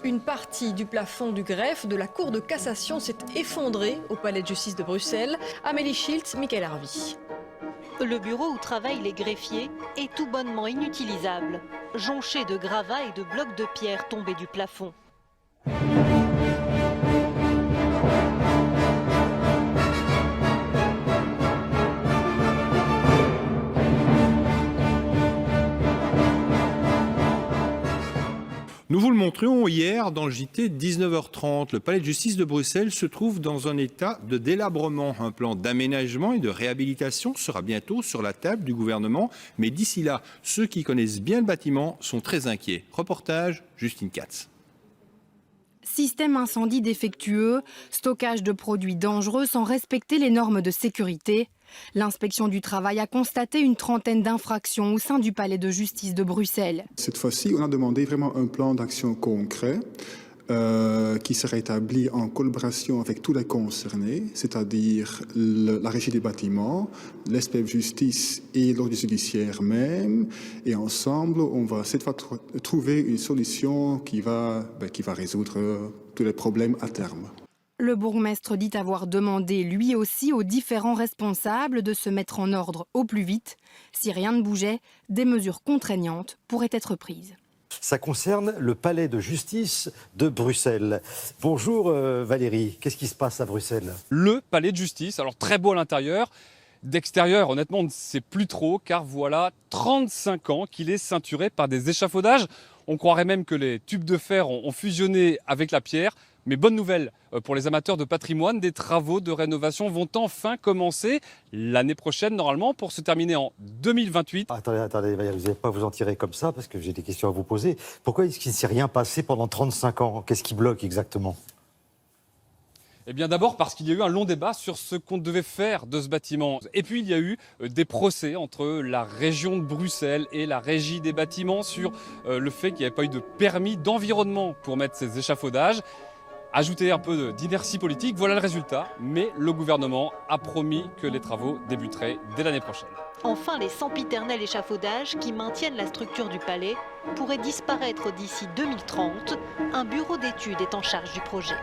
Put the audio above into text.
Une partie du plafond du greffe de la Cour de cassation s'est effondrée au palais de justice de Bruxelles. Amélie Schiltz, Michael Harvey. Le bureau où travaillent les greffiers est tout bonnement inutilisable, jonché de gravats et de blocs de pierre tombés du plafond. Nous vous le montrions hier dans le JT 19h30. Le palais de justice de Bruxelles se trouve dans un état de délabrement. Un plan d'aménagement et de réhabilitation sera bientôt sur la table du gouvernement. Mais d'ici là, ceux qui connaissent bien le bâtiment sont très inquiets. Reportage, Justine Katz. Système incendie défectueux, stockage de produits dangereux sans respecter les normes de sécurité. L'inspection du travail a constaté une trentaine d'infractions au sein du palais de justice de Bruxelles. Cette fois-ci, on a demandé vraiment un plan d'action concret qui sera établi en collaboration avec tous les concernés, c'est-à-dire la régie des bâtiments, l'SPF Justice et l'ordre judiciaire même. Et ensemble, on va cette fois trouver une solution qui va résoudre tous les problèmes à terme. Le bourgmestre dit avoir demandé lui aussi aux différents responsables de se mettre en ordre au plus vite. Si rien ne bougeait, des mesures contraignantes pourraient être prises. Ça concerne le palais de justice de Bruxelles. Bonjour Valérie, qu'est-ce qui se passe à Bruxelles? Le palais de justice, alors très beau à l'intérieur. D'extérieur, honnêtement, on ne sait plus trop, car voilà 35 ans qu'il est ceinturé par des échafaudages. On croirait même que les tubes de fer ont fusionné avec la pierre. Mais bonne nouvelle pour les amateurs de patrimoine, des travaux de rénovation vont enfin commencer l'année prochaine normalement pour se terminer en 2028. Attendez, Valérie, vous n'allez pas vous en tirer comme ça parce que j'ai des questions à vous poser. Pourquoi est-ce qu'il ne s'est rien passé pendant 35 ans? Qu'est-ce qui bloque exactement? Eh bien d'abord parce qu'il y a eu un long débat sur ce qu'on devait faire de ce bâtiment. Et puis il y a eu des procès entre la région de Bruxelles et la régie des bâtiments sur le fait qu'il n'y avait pas eu de permis d'environnement pour mettre ces échafaudages. Ajouter un peu d'inertie politique, voilà le résultat. Mais le gouvernement a promis que les travaux débuteraient dès l'année prochaine. Enfin, les sempiternels échafaudages qui maintiennent la structure du palais pourraient disparaître d'ici 2030. Un bureau d'études est en charge du projet.